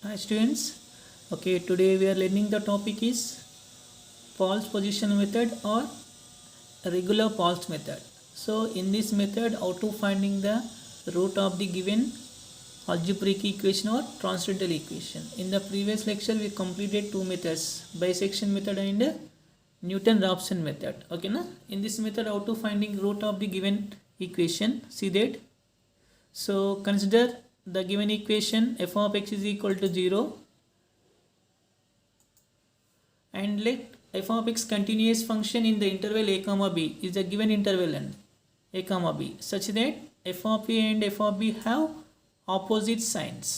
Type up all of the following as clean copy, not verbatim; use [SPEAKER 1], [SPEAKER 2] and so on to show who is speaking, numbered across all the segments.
[SPEAKER 1] Hi students. Okay, today we are learning the topic is false position method or regular false method. So in this method, how to finding the root of the given algebraic equation or transcendental equation. In the previous lecture, we completed two methods: bisection method and Newton-Raphson method. Okay, na? In this method, how to finding root of the given equation. See that. So consider the given equation f of x is equal to 0 and let f of x continuous function in the interval a comma b is the given interval and a comma b such that f of a and f of b have opposite signs.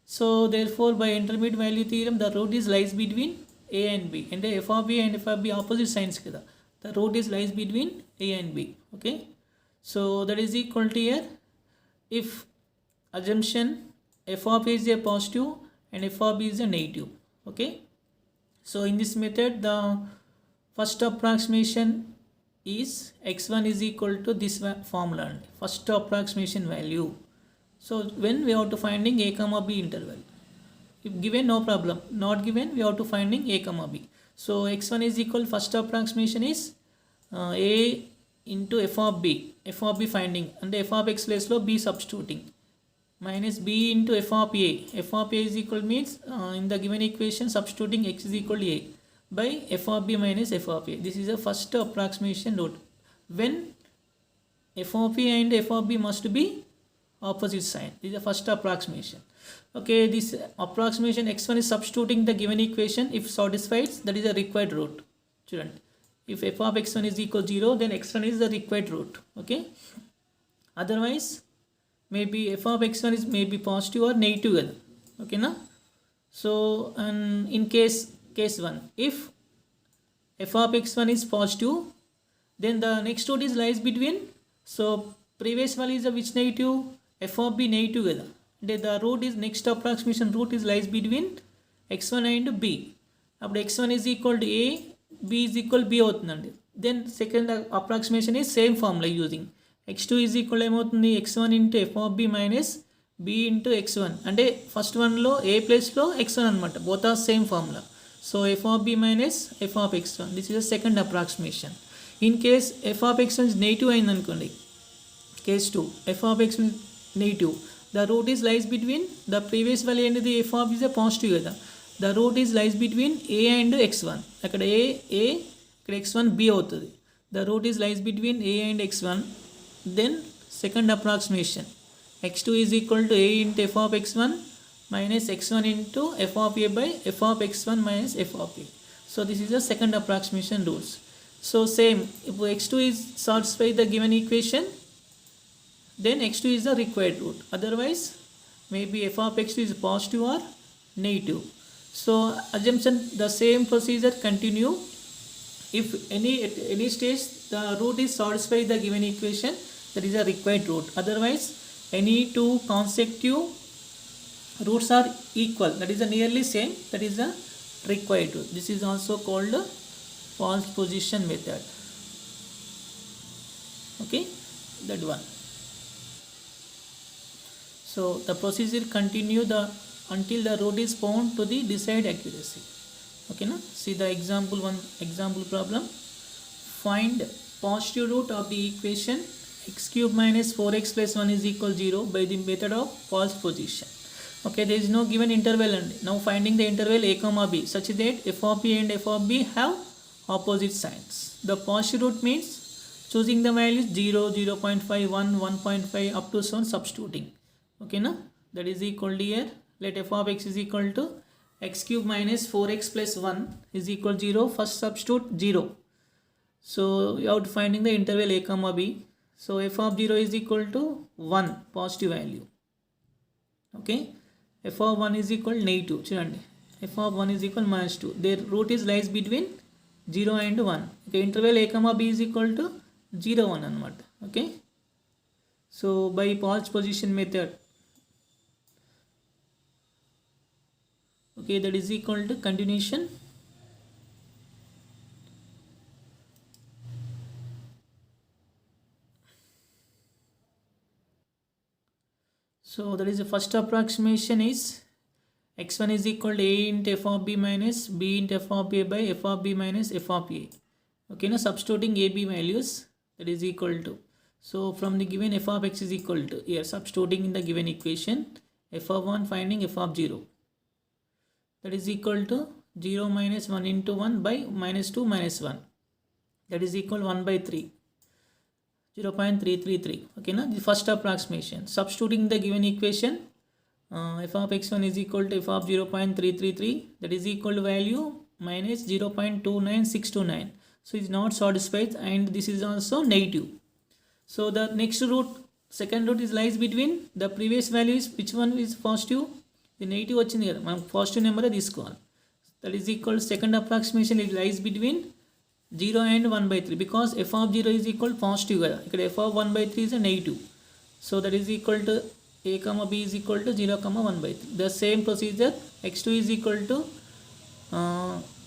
[SPEAKER 1] So therefore by intermediate value theorem the root is lies between a and b and the f of a and f of b opposite signs kada. The root is lies between a and b. Okay, so that is equal to here if assumption f of a is a positive and f of b is a negative. Okay, so in this method the first approximation is x1 is equal to this formula, first approximation value. So when we have to finding a comma b interval, if given no problem, not given we have to finding a comma b. So x1 is equal, first approximation is a into f of b finding and the f of x place lo b substituting minus b into f of a. F of a is equal means in the given equation substituting x is equal to a by f of b minus f of a. This is the first approximation root. When f of a and f of b must be opposite sign. This is the first approximation. Okay, this approximation x1 is substituting the given equation. If satisfies, that is a required root. Student, if f of x1 is equal to 0, then x1 is the required root. Okay, otherwise maybe f of x1 is maybe positive or negative. Okay, na? So and in case 1, if f of x1 is positive, then the next root is lies between, so previous value is which negative, f of b negative. The root is next approximation root is lies between x1 and b. After x1 is equal to a, b is equal to b అవుతుందండి. Then second approximation is same formula using x2 is equal ఏమవుతుంది, x1 into f of b minus b into x1 అంటే first వన్లో a ప్లేస్లో x1 అనమాట, both are same formula. So f of b minus f of x1, this is a second approximation. In case f of x1 is negative అయింది అనుకోండి, case 2 f of x1 is negative, the root is lies between the previous value and the f of is a positive కదా, the root is lies between a and x1. అక్కడ a ఇక్కడ x1 b అవుతుంది. The root is lies between a and x1. Then second approximation x2 is equal to a into f of x1 minus x1 into f of a by f of x1 minus f of a. So this is the second approximation rules. So same, if x2 is satisfy the given equation, then x2 is the required root. Otherwise maybe f of x2 is positive or negative. So assumption the same procedure continue. If at any stage the root is satisfy the given equation, that is a required root. Otherwise any two consecutive roots are equal, that is a nearly same, that is a required root. This is also called a false position method. Okay, that one. So the procedure continue until the root is found to the desired accuracy. Okay, na? See the example problem. Find positive root of the equation x cube minus 4x plus 1 is equal 0 by the method of false position. Okay, there is no given interval and now finding the interval a comma b such that f of a and f of b have opposite signs. The positive root means choosing the values 0, 0.5, 1, 1.5 up to so on substituting. Okay, na? That is equal to here, let f of x is equal to x cube minus 4x plus 1 is equal to 0. First substitute 0. So you have to finding the interval a comma b. So f of 0 is equal to 1, positive value. Okay, f of 1 is equal negative. చూడండి, f of 1 is equal minus 2. Their root is lies between 0 and 1. Okay, interval a comma b is equal to 0, 1 అనమాట. Okay, so by false position method, okay, that is equal to continuation. So that is the first approximation is x1 is equal to a into f of b minus b into f of a by f of b minus f of a. Okay, now substituting a b values, that is equal to, so from the given f of x is equal to, here substituting in the given equation, f of 1 finding f of 0, that is equal to 0 minus 1 into 1 by minus 2 minus 1, that is equal 1 by 3, 0.333. Okay, now the first approximation, substituting the given equation, f of x1 is equal to f of 0.333, that is equal to value minus 0.29629. So it's not satisfied, and this is also negative. So the next root, second root is lies between the previous values. Which one is positive? The negative వచ్చింది కదా, మనం positive number తీసుకోవాలి. That is equal to second approximation, it lies between 0 and 1 by 3, because f of 0 is equal to positive కదా, ఇక్కడ f of 1 by 3 is a negative. So that is equal to a comma b is equal to 0 comma 1 by 3. The same procedure, x2 is equal to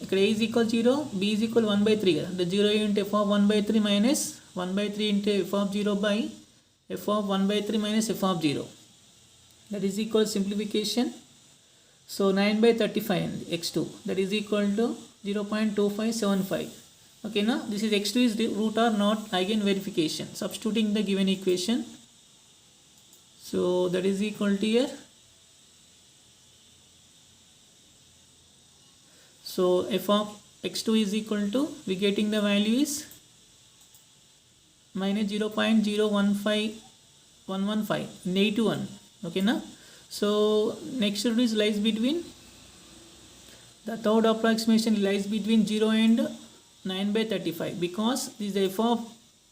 [SPEAKER 1] ఇక్కడ a is equal 0, b is equal 1 by 3 కదా, the 0 into f of 1 by 3 minus 1 by 3 into f of 0 by f of 1 by 3 minus f of 0, that is equal simplification. So 9 by 35 and x2, that is equal to 0.2575. Okay, now this is x2 is root or not eigen verification, substituting the given equation. So that is equal to here, so f of x2 is equal to, we getting the value is minus 0.015115, negative 1. Okay, now so next root is lies between, the third approximation lies between 0 and 9 by 35, because this is the f of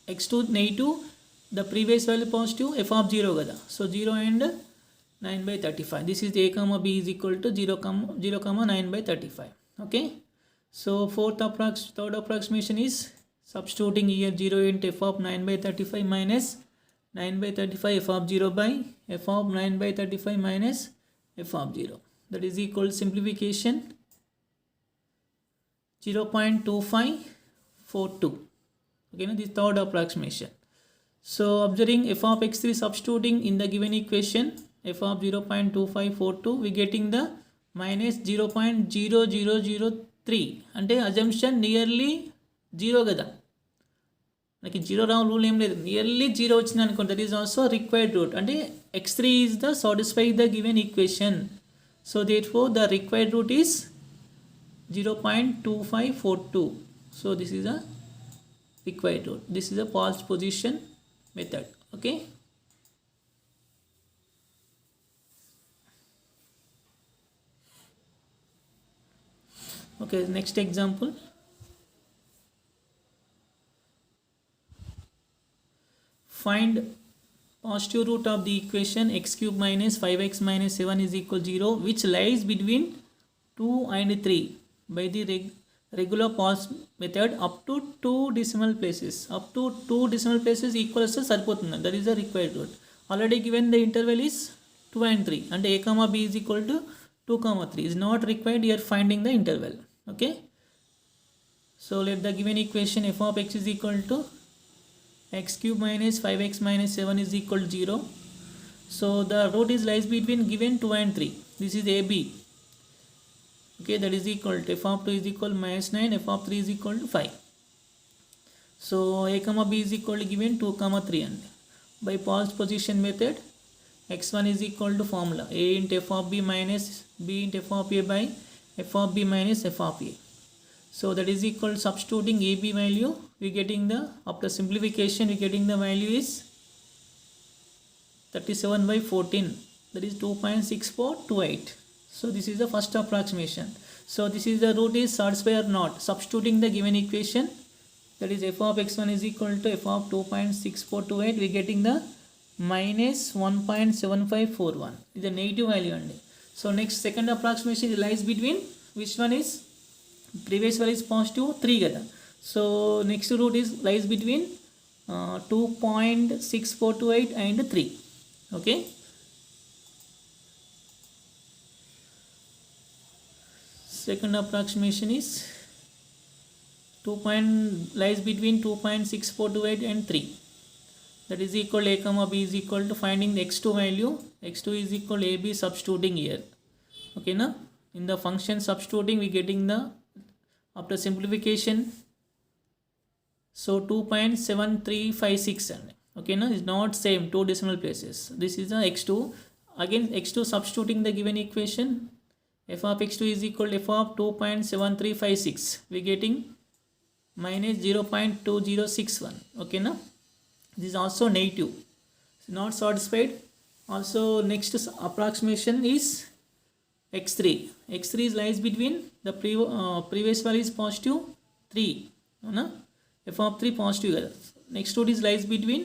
[SPEAKER 1] x2 negative, the previous value positive, f of 0 kada, so 0 and 9 by 35. This is the a comma b is equal to 0 comma 9 by 35. Okay, so third approximation is substituting here 0 into f of 9 by 35 minus 9 by 35 f of 0 by f of 9 by 35 minus f of 0, that is equal simplification 0.2542. Okay, now this third approximation. So observing f of x3, substituting in the given equation, f of 0.2542, we getting the minus 0.0003, అంటే assumption nearly 0 కదా, మనకి 0 రావు rule ఏం లేదు, nearly 0 వచ్చింది అనుకోండి, that is also required route, అంటే x3 is the satisfy the given equation. So therefore the required route is 0.2542. So this is a required root. This is a false position method. Okay, okay, next example. Find positive root of the equation x cube minus 5x minus 7 is equal 0, which lies between 2 and 3 by the regular pulse method up to 2 decimal places. Up to 2 decimal places equals to saripotunda, that is the required root. Already given the interval is 2 and 3, and a comma b is equal to 2 comma 3 is not required here finding the interval. Okay, so let the given equation f of x is equal to x cube minus 5x minus 7 is equal to 0. So the root is lies between given 2 and 3. This is ab. Okay, that is equal to f of 2 is equal to minus 9, f of 3 is equal to 5. So a comma b is equal to given 2 comma 3, and by pulse position method, x1 is equal to formula a into f of b minus b into f of a by f of b minus f of a. So that is equal to substituting a b value, we getting the, after simplification we getting the value is 37 by 14, that is 2.6428. So this is the first approximation. So this is the root is satisfied or not, substituting the given equation, that is f of x1 is equal to f of 2.6428, we getting the minus 1.7541, is a negative value only. So next second approximation lies between, which one is, previous value is positive 3 kada, so next root is lies between 2.6428 and 3. Okay, second approximation is lies between 2.6428 and 3, that is equal to a comma b is equal to finding the x2 value, x2 is equal to ab, substituting here. Okay, now in the function substituting, we getting the, after simplification, so 2.7356, and okay, now is not same two decimal places. This is the x2. Again x2 substituting the given equation, f of x2 is equal to f of 2.7356, we getting minus 0.2061. Okay, now this is also negative, it's not satisfied. Also next approximation is x3. x3 is lies between the previous value is positive 3, no? f of 3 positive కదా. Next to this lies between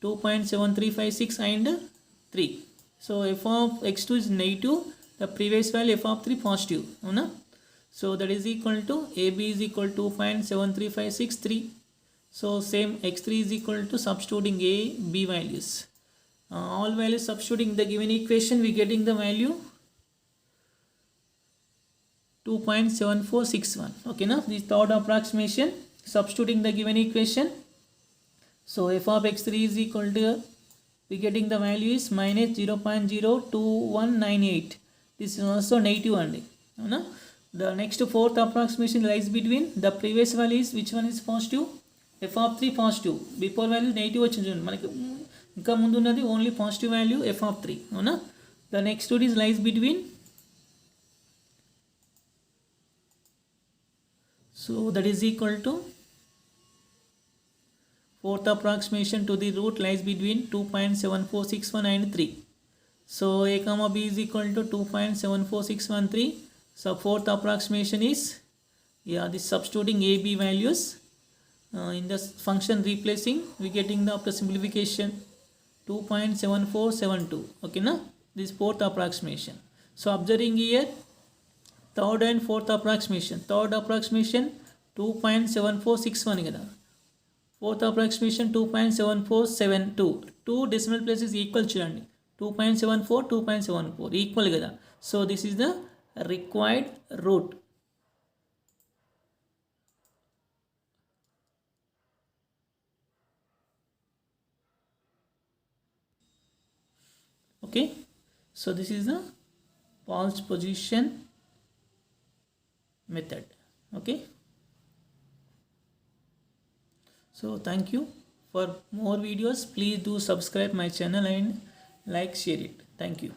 [SPEAKER 1] 2.7356 and 3. So f of x2 is negative, the previous value f of 3 positive, no? So that is equal to ab is equal to 2.73563. So same x3 is equal to substituting a b values, all values substituting the given equation, we getting the value 2.7461. okay, now this third approximation substituting the given equation, so f of x3 is equal to, we getting the value is minus 0.02198. this is also negative only, no? The next fourth approximation lies between the previous value is, which one is positive, f of 3 positive, before value negative వచ్చింది మనకి, ఇంకా ముందు ఉన్నది only positive value f of 3, అవునా? The next one is lies between, so that is equal to fourth approximation to the root lies between 2.7461 and 3. So a comma b is equal to 2.74613. So fourth approximation is, yeah, this substituting a b values in the function replacing, we getting the, after simplification, 2.7472. okay, now this fourth approximation. So observing here third and fourth approximation, third approximation 2.7461 కదా, fourth approximation 2.7472, two decimal places equal చూడండి, 2.74 2.74 equal కదా. So this is the required root. Okay, so this is the false position method. Okay, so thank you. For more videos please do subscribe my channel and like, share it. Thank you.